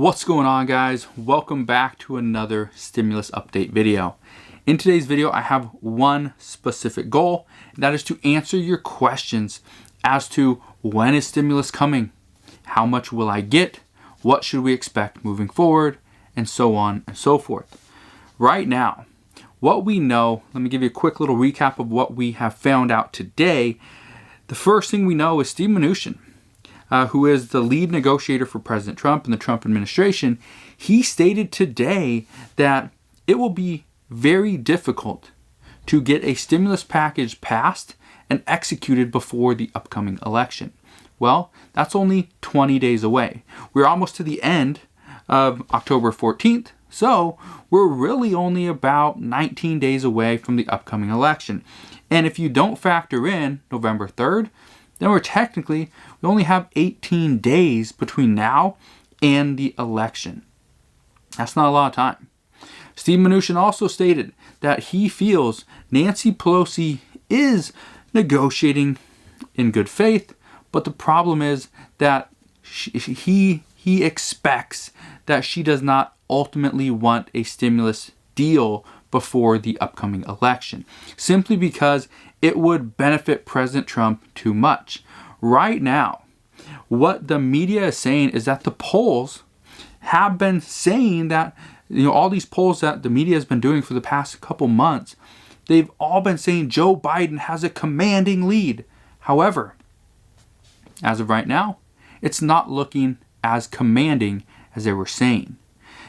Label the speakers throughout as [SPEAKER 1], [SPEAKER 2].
[SPEAKER 1] What's going on, guys? Welcome back to another stimulus update video. In today's video, I have one specific goal, and that is to answer your questions as to when is stimulus coming, how much will I get, what should we expect moving forward, and so on and so forth. Right now, what we know, let me give you a quick little recap of what we have found out today. The first thing we know is Steve Mnuchin, who is the lead negotiator for President Trump and the Trump administration. He stated today that it will be very difficult to get a stimulus package passed and executed before the upcoming election. Well, that's only 20 days away. We're almost to the end of October 14th, so we're really only about 19 days away from the upcoming election. And if you don't factor in November 3rd, then we only have 18 days between now and the election. That's not a lot of time. Steve Mnuchin also stated that he feels Nancy Pelosi is negotiating in good faith, but the problem is that he expects that she does not ultimately want a stimulus deal before the upcoming election, simply because it would benefit President Trump too much. Right now, what the media is saying is that the polls have been saying that, all these polls that the media has been doing for the past couple months, they've all been saying Joe Biden has a commanding lead. However, as of right now, it's not looking as commanding as they were saying.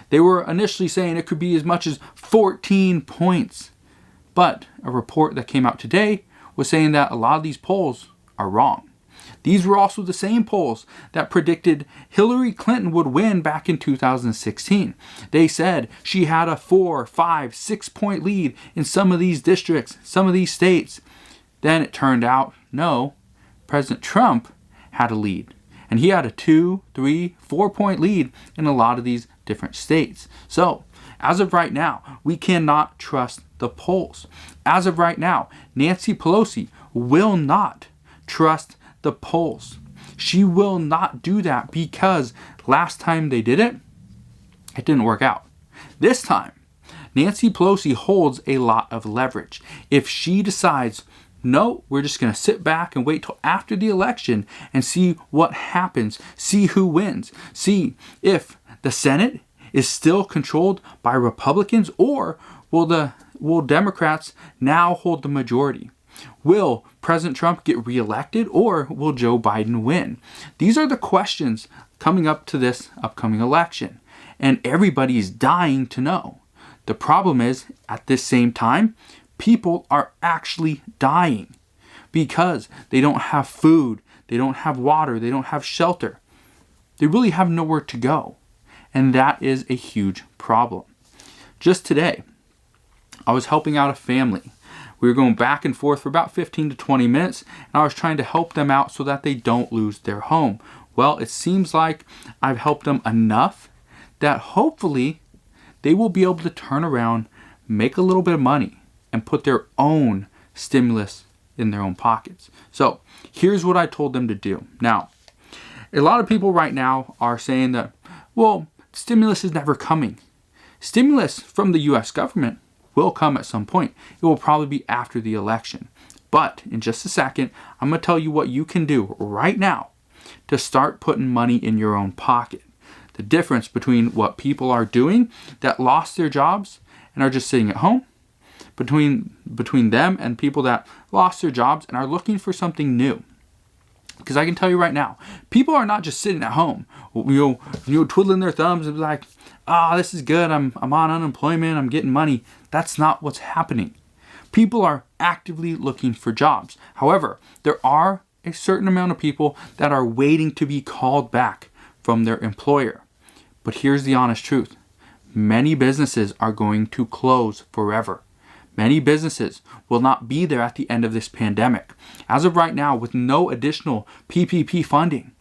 [SPEAKER 1] They were initially saying it could be as much as 14 points. But a report that came out today was saying that a lot of these polls are wrong. These were also the same polls that predicted Hillary Clinton would win back in 2016. They said she had a 4, 5, 6 point lead in some of these districts, some of these states. Then it turned out, no, President Trump had a lead. And he had a 2, 3, 4 point lead in a lot of these different states. So, as of right now, we cannot trust the polls. As of right now, Nancy Pelosi will not trust the polls. She will not do that because last time they did it, it didn't work out. This time, Nancy Pelosi holds a lot of leverage. If she decides, no, we're just going to sit back and wait till after the election and see what happens, see who wins, see if the Senate is still controlled by Republicans, or will Democrats now hold the majority? Will President Trump get reelected, or will Joe Biden win? These are the questions coming up to this upcoming election, and everybody is dying to know. The problem is, at this same time, people are actually dying because they don't have food, they don't have water, they don't have shelter. They really have nowhere to go. And that is a huge problem. Just today, I was helping out a family. We were going back and forth for about 15 to 20 minutes, and I was trying to help them out so that they don't lose their home. Well, it seems like I've helped them enough that hopefully they will be able to turn around, make a little bit of money, and put their own stimulus in their own pockets. So here's what I told them to do. Now, a lot of people right now are saying that, well, stimulus is never coming. Stimulus from the U.S. government will come at some point. It will probably be after the election. But in just a second, I'm going to tell you what you can do right now to start putting money in your own pocket. The difference between what people are doing that lost their jobs and are just sitting at home, between them and people that lost their jobs and are looking for something new. Because I can tell you right now, people are not just sitting at home, twiddling their thumbs and be like, this is good, I'm on unemployment, I'm getting money. That's not what's happening. People are actively looking for jobs. However, there are a certain amount of people that are waiting to be called back from their employer. But here's the honest truth. Many businesses are going to close forever. Many businesses will not be there at the end of this pandemic. As of right now, with no additional PPP funding,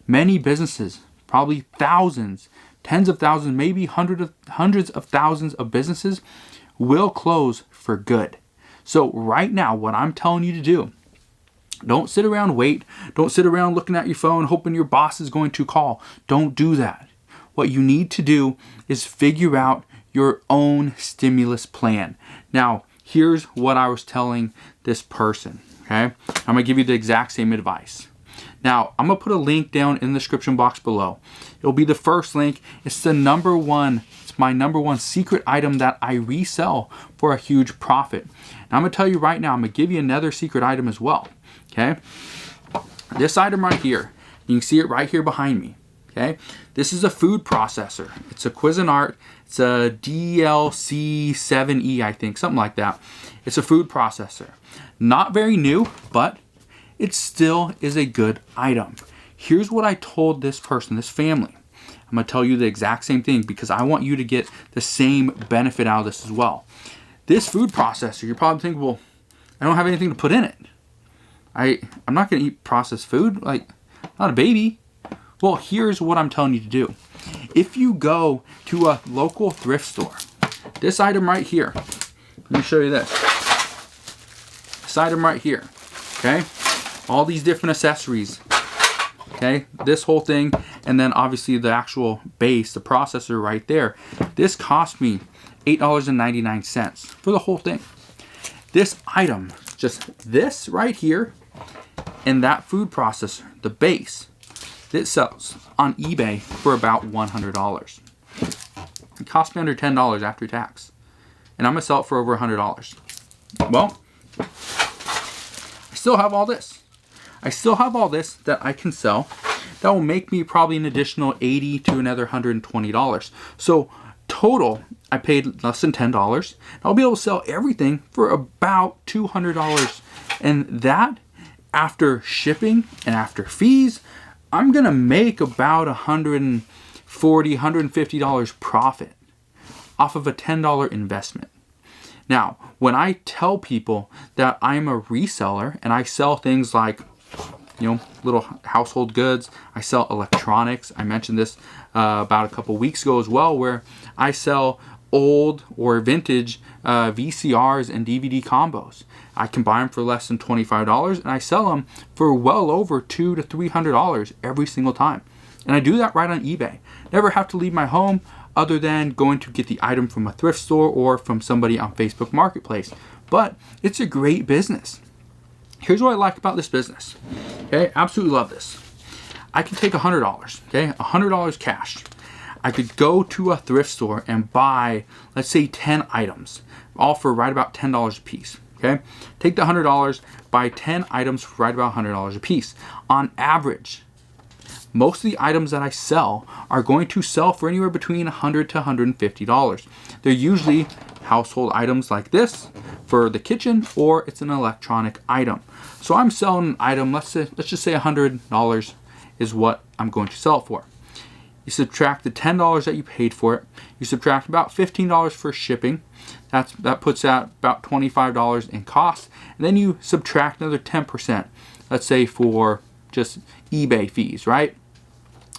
[SPEAKER 1] many businesses, probably thousands, tens of thousands, maybe hundreds of thousands of businesses will close for good. So right now, what I'm telling you to do, don't sit around, wait. Don't sit around looking at your phone, hoping your boss is going to call. Don't do that. what you need to do is figure out your own stimulus plan. Now, here's what I was telling this person, okay? I'm gonna give you the exact same advice. Now, I'm gonna put a link down in the description box below. It'll be the first link. It's my number one secret item that I resell for a huge profit. And I'm gonna tell you right now, I'm gonna give you another secret item as well, okay? This item right here, you can see it right here behind me, okay? This is a food processor. It's a Cuisinart. It's a DLC7E, I think, something like that. It's a food processor. Not very new, but it still is a good item. Here's what I told this person, this family. I'm gonna tell you the exact same thing because I want you to get the same benefit out of this as well. This food processor, you're probably thinking, well, I don't have anything to put in it. I'm not gonna eat processed food, like, I'm not a baby. Well, here's what I'm telling you to do. If you go to a local thrift store, this item right here, let me show you this. This item right here, okay? All these different accessories, okay? This whole thing, and then obviously the actual base, the processor right there. This cost me $8.99 for the whole thing. This item, just this right here, and that food processor, the base, it sells on eBay for about $100. It cost me under $10 after tax. And I'm gonna sell it for over $100. Well, I still have all this. I still have all this that I can sell. That will make me probably an additional $80 to another $120. So total, I paid less than $10. I'll be able to sell everything for about $200. And that, after shipping and after fees, I'm gonna make about $140, $150 profit off of a $10 investment. Now, when I tell people that I'm a reseller and I sell things like, you know, little household goods, I sell electronics. I mentioned this about a couple weeks ago as well, where I sell old or vintage VCRs and DVD combos. I can buy them for less than $25 and I sell them for well over $200 to $300 every single time. And I do that right on eBay. Never have to leave my home other than going to get the item from a thrift store or from somebody on Facebook Marketplace. But it's a great business. Here's what I like about this business. Okay, absolutely love this. I can take $100, okay, $100 cash. I could go to a thrift store and buy, let's say 10 items, all for right about $10 a piece. Okay, take the $100, buy 10 items for right about $100 a piece. On average, most of the items that I sell are going to sell for anywhere between $100 to $150. They're usually household items like this for the kitchen, or it's an electronic item. So I'm selling an item, let's just say $100 is what I'm going to sell it for. You subtract the $10 that you paid for it. You subtract about $15 for shipping. That puts out about $25 in cost. And then you subtract another 10%, let's say for just eBay fees, right?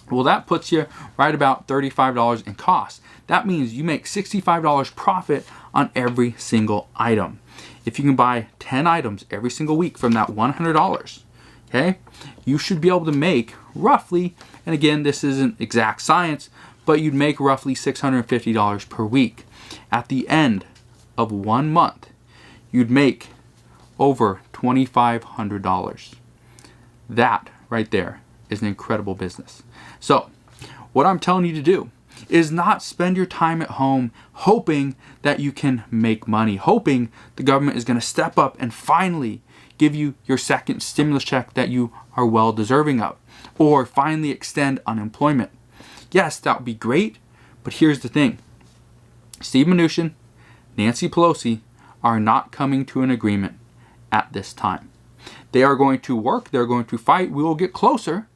[SPEAKER 1] Well, that puts you right about $35 in cost. That means you make $65 profit on every single item. If you can buy 10 items every single week from that $100, okay, you should be able to make roughly, and again, this isn't exact science, but you'd make roughly $650 per week. At the end of 1 month, you'd make over $2,500. That right there is an incredible business. So what I'm telling you to do is not spend your time at home hoping that you can make money, hoping the government is going to step up and finally give you your second stimulus check that you are well deserving of, or finally extend unemployment. Yes, that would be great, but here's the thing. Steve Mnuchin, Nancy Pelosi are not coming to an agreement at this time. They are going to work, they're going to fight, we will get closer,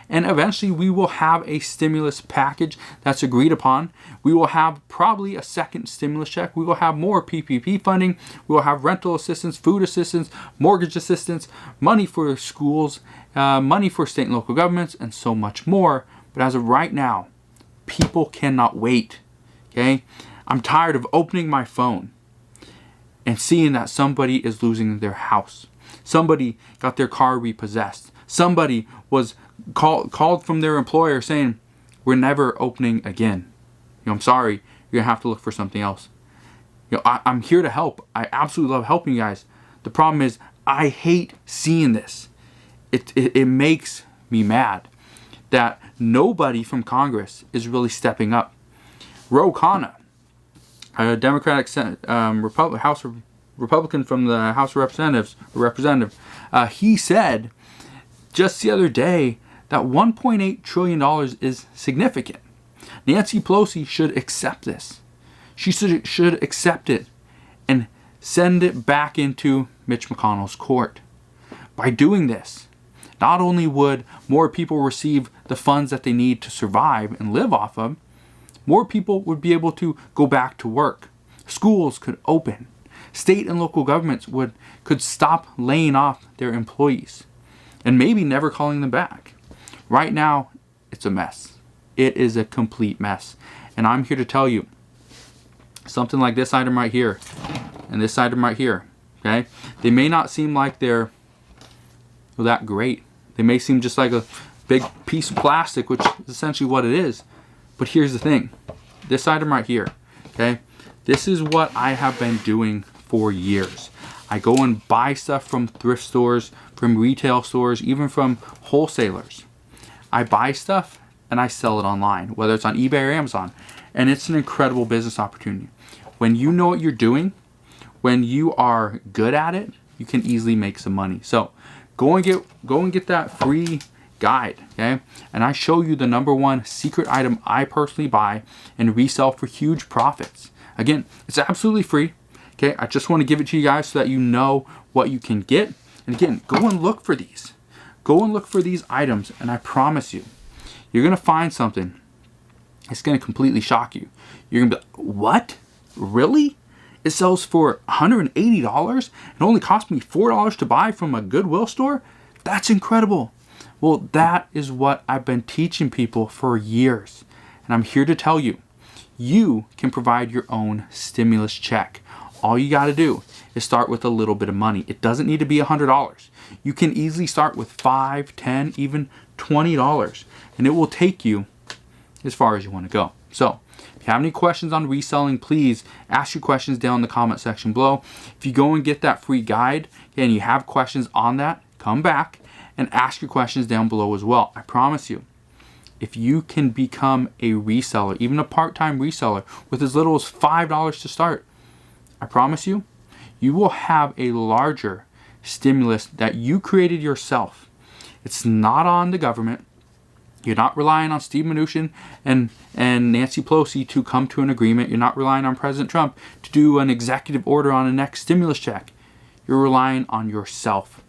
[SPEAKER 1] and eventually we will have a stimulus package that's agreed upon. We will have probably a second stimulus check. We will have more PPP funding. We will have rental assistance, food assistance, mortgage assistance, money for schools, money for state and local governments, and so much more. But as of right now, people cannot wait, okay? I'm tired of opening my phone and seeing that somebody is losing their house. Somebody got their car repossessed. Somebody was called from their employer saying, we're never opening again. I'm sorry, you're gonna have to look for something else. I'm here to help. I absolutely love helping you guys. The problem is I hate seeing this. It makes me mad that nobody from Congress is really stepping up. Ro Khanna, a Democratic Republican from the House of Representatives, he said just the other day that $1.8 trillion is significant. Nancy Pelosi should accept this. She should accept it and send it back into Mitch McConnell's court. By doing this, not only would more people receive the funds that they need to survive and live off of, more people would be able to go back to work. Schools could open. State and local governments could stop laying off their employees and maybe never calling them back. Right now, it's a mess. It is a complete mess. And I'm here to tell you, something like this item right here and this item right here, okay? They may not seem like they're that great. They may seem just like a big piece of plastic, which is essentially what it is. But here's the thing. This item right here, okay? This is what I have been doing for years. I go and buy stuff from thrift stores, from retail stores, even from wholesalers. I buy stuff and I sell it online, whether it's on eBay or Amazon. And it's an incredible business opportunity. When you know what you're doing, when you are good at it, you can easily make some money. So go and get that free guide, okay? And I show you the #1 secret item I personally buy and resell for huge profits. Again, it's absolutely free, okay? I just want to give it to you guys so that you know what you can get. And again, go and look for these. Go and look for these items, and I promise you, you're going to find something. It's going to completely shock you. You're going to be like, what? Really? It sells for $180? It only cost me $4 to buy from a Goodwill store? That's incredible. Well, that is what I've been teaching people for years. And I'm here to tell you, you can provide your own stimulus check. All you got to do is start with a little bit of money. It doesn't need to be $100. You can easily start with $5, $10, even $20. And it will take you as far as you want to go. So if you have any questions on reselling, please ask your questions down in the comment section below. If you go and get that free guide and you have questions on that, come back and ask your questions down below as well. I promise you, if you can become a reseller, even a part-time reseller with as little as $5 to start, I promise you, you will have a larger stimulus that you created yourself. It's not on the government. You're not relying on Steve Mnuchin and Nancy Pelosi to come to an agreement. You're not relying on President Trump to do an executive order on the next stimulus check. You're relying on yourself.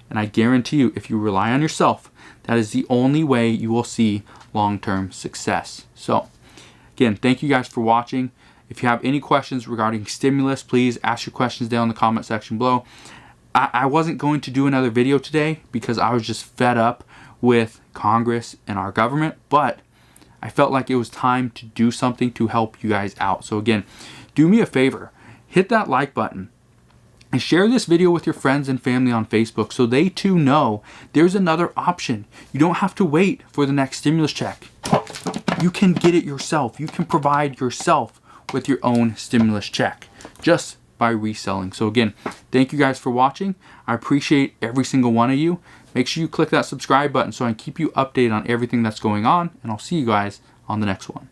[SPEAKER 1] And I guarantee you, if you rely on yourself, that is the only way you will see long-term success. So, again, thank you guys for watching. If you have any questions regarding stimulus, please ask your questions down in the comment section below. I wasn't going to do another video today because I was just fed up with Congress and our government, but I felt like it was time to do something to help you guys out. So again, do me a favor, hit that like button and share this video with your friends and family on Facebook so they too know there's another option. You don't have to wait for the next stimulus check. You can get it yourself. You can provide yourself with your own stimulus check just by reselling. So again, thank you guys for watching. I appreciate every single one of you. Make sure you click that subscribe button so I can keep you updated on everything that's going on, and I'll see you guys on the next one.